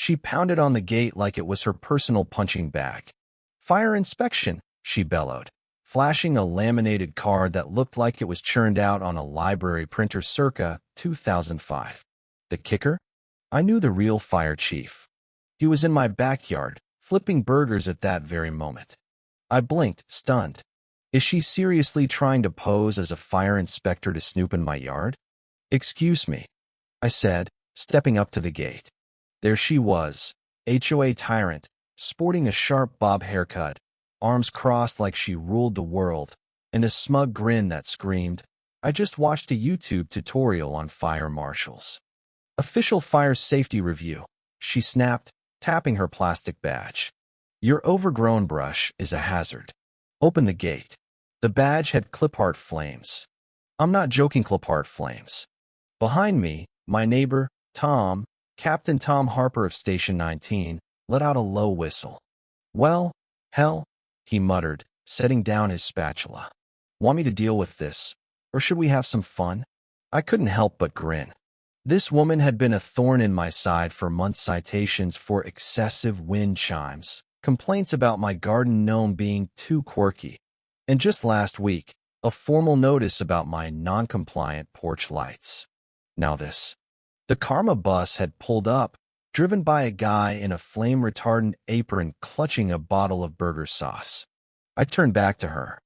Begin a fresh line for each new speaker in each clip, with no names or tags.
She pounded on the gate like it was her personal punching bag. "Fire inspection," she bellowed, flashing a laminated card that looked like it was churned out on a library printer circa 2005. The kicker? I knew the real fire chief. He was in my backyard, flipping burgers at that very moment. I blinked, stunned. Is she seriously trying to pose as a fire inspector to snoop in my yard? "Excuse me," I said, stepping up to the gate. There she was, HOA tyrant, sporting a sharp bob haircut, arms crossed like she ruled the world, and a smug grin that screamed, "I just watched a YouTube tutorial on fire marshals." "Official fire safety review," she snapped, tapping her plastic badge. "Your overgrown brush is a hazard. Open the gate." The badge had clip art flames. I'm not joking, clip art flames. Behind me, my neighbor, Tom, Captain Tom Harper of Station 19, let out a low whistle. "Well, hell," he muttered, setting down his spatula. "Want me to deal with this, or should we have some fun?" I couldn't help but grin. This woman had been a thorn in my side for months. Citations for excessive wind chimes, complaints about my garden gnome being too quirky, and just last week, a formal notice about my non-compliant porch lights. Now this. The karma bus had pulled up, driven by a guy in a flame-retardant apron clutching a bottle of burger sauce. I turned back to her.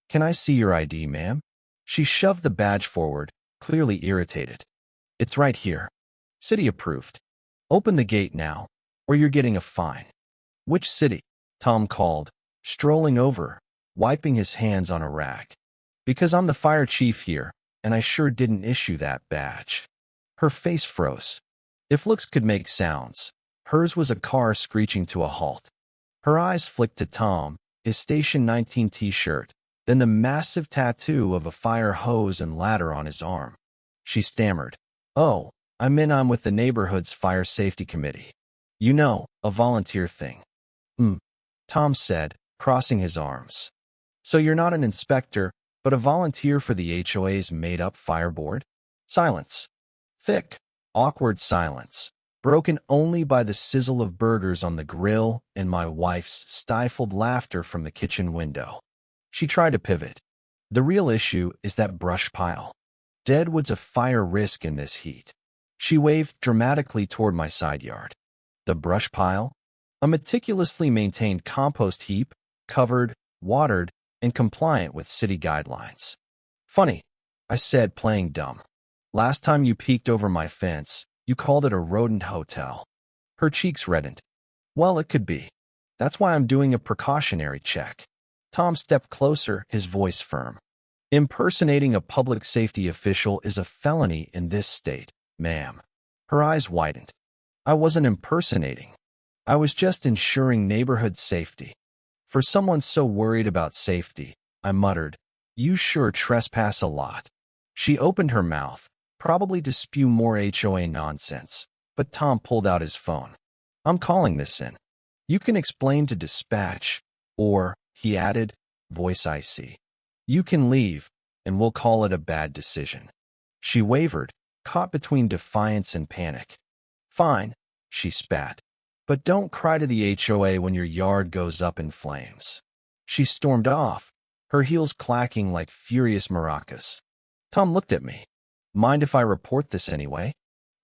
"Can I see your ID, ma'am?" She shoved the badge forward, clearly irritated. "It's right here. City approved. Open the gate now, or you're getting a fine." "Which city?" Tom called, strolling over, wiping his hands on a rag. "Because I'm the fire chief here, and I sure didn't issue that badge." Her face froze. If looks could make sounds, hers was a car screeching to a halt. Her eyes flicked to Tom, his Station 19 t-shirt, then the massive tattoo of a fire hose and ladder on his arm. She stammered, "Oh, I'm with the neighborhood's fire safety committee. You know, a volunteer thing." Tom said, crossing his arms. "So you're not an inspector, but a volunteer for the HOA's made-up fire board?" Silence. Thick, awkward silence, broken only by the sizzle of burgers on the grill and my wife's stifled laughter from the kitchen window. She tried to pivot. "The real issue is that brush pile. Deadwood's a fire risk in this heat." She waved dramatically toward my side yard. "The brush pile? A meticulously maintained compost heap, covered, watered, and compliant with city guidelines." "Funny," I said, playing dumb. "Last time you peeked over my fence, you called it a rodent hotel." Her cheeks reddened. "Well, it could be. That's why I'm doing a precautionary check." Tom stepped closer, his voice firm. "Impersonating a public safety official is a felony in this state, ma'am." Her eyes widened. "I wasn't impersonating. I was just ensuring neighborhood safety." For someone so worried about safety, I muttered, "You sure trespass a lot." She opened her mouth, probably to spew more HOA nonsense, but Tom pulled out his phone. "I'm calling this in. You can explain to dispatch, or," he added, voice icy, "you can leave, and we'll call it a bad decision." She wavered, caught between defiance and panic. "Fine," she spat, "but don't cry to the HOA when your yard goes up in flames." She stormed off, her heels clacking like furious maracas. Tom looked at me. "Mind if I report this anyway?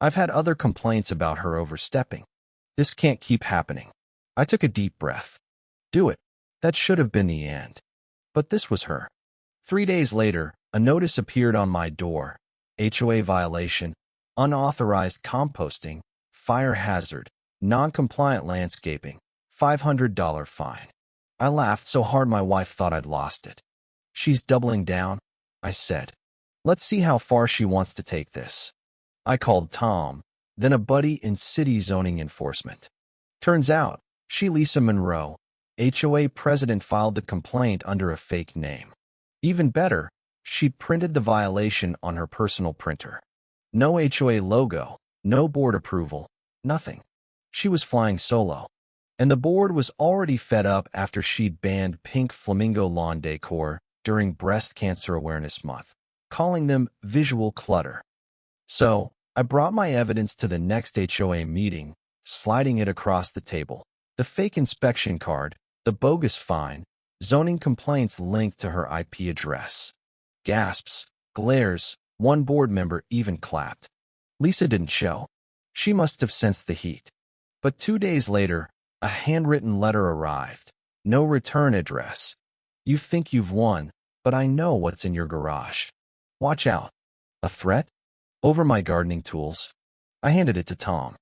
I've had other complaints about her overstepping. This can't keep happening." I took a deep breath. "Do it." That should have been the end. But this was her. 3 days later, a notice appeared on my door. HOA violation, unauthorized composting, fire hazard, non-compliant landscaping, $500 fine. I laughed so hard my wife thought I'd lost it. "She's doubling down," I said. "Let's see how far she wants to take this." I called Tom, then a buddy in city zoning enforcement. Turns out, Lisa Monroe, HOA president, filed the complaint under a fake name. Even better, she'd printed the violation on her personal printer. No HOA logo, no board approval, nothing. She was flying solo. And the board was already fed up after she'd banned pink flamingo lawn decor during Breast Cancer Awareness Month, calling them visual clutter. So, I brought my evidence to the next HOA meeting, sliding it across the table. The fake inspection card, the bogus fine, zoning complaints linked to her IP address. Gasps, glares, one board member even clapped. Lisa didn't show. She must have sensed the heat. But 2 days later, a handwritten letter arrived. No return address. You think you've won, but I know what's in your garage. Watch out. A threat? Over my gardening tools. I handed it to Tom.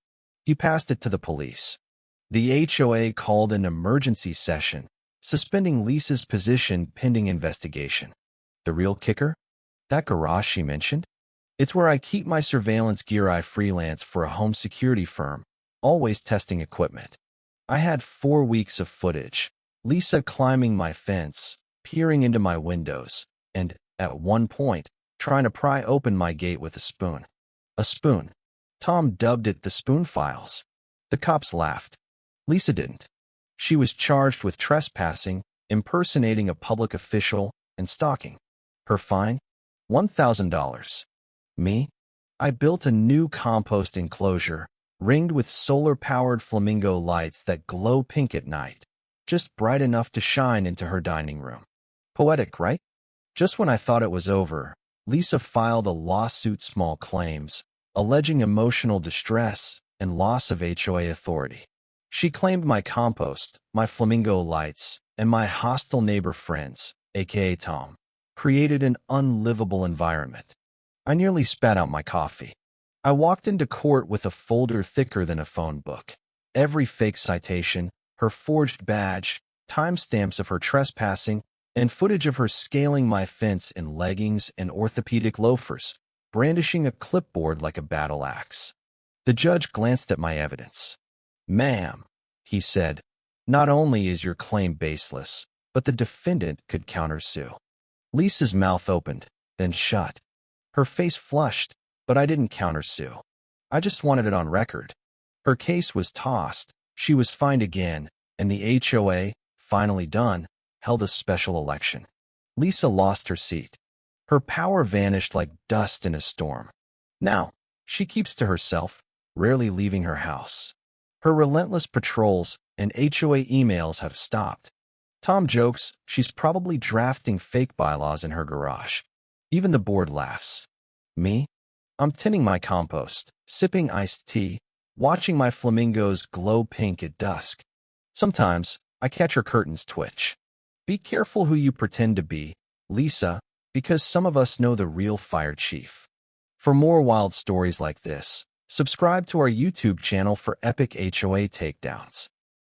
He passed it to the police. The HOA called an emergency session, suspending Lisa's position pending investigation. The real kicker? That garage she mentioned? It's where I keep my surveillance gear. I freelance for a home security firm, always testing equipment. I had 4 weeks of footage. Lisa climbing my fence, peering into my windows, and, at one point, trying to pry open my gate with a spoon. A spoon. Tom dubbed it the spoon files. The cops laughed. Lisa didn't. She was charged with trespassing, impersonating a public official, and stalking. Her fine? $1,000. Me? I built a new compost enclosure, ringed with solar-powered flamingo lights that glow pink at night, just bright enough to shine into her dining room. Poetic, right? Just when I thought it was over, Lisa filed a lawsuit, small claims, alleging emotional distress and loss of HOA authority. She claimed my compost, my flamingo lights, and my hostile neighbor friends, aka Tom, created an unlivable environment. I nearly spat out my coffee. I walked into court with a folder thicker than a phone book. Every fake citation, her forged badge, timestamps of her trespassing, and footage of her scaling my fence in leggings and orthopedic loafers, brandishing a clipboard like a battle axe. The judge glanced at my evidence. "Ma'am," he said, "not only is your claim baseless, but the defendant could countersue." Lisa's mouth opened, then shut. Her face flushed, but I didn't countersue. I just wanted it on record. Her case was tossed, she was fined again, and the HOA, finally done, held a special election. Lisa lost her seat. Her power vanished like dust in a storm. Now, she keeps to herself, rarely leaving her house. Her relentless patrols and HOA emails have stopped. Tom jokes she's probably drafting fake bylaws in her garage. Even the board laughs. Me? I'm tinning my compost, sipping iced tea, watching my flamingos glow pink at dusk. Sometimes, I catch her curtains twitch. Be careful who you pretend to be, Lisa, because some of us know the real fire chief. For more wild stories like this, subscribe to our YouTube channel for epic HOA takedowns.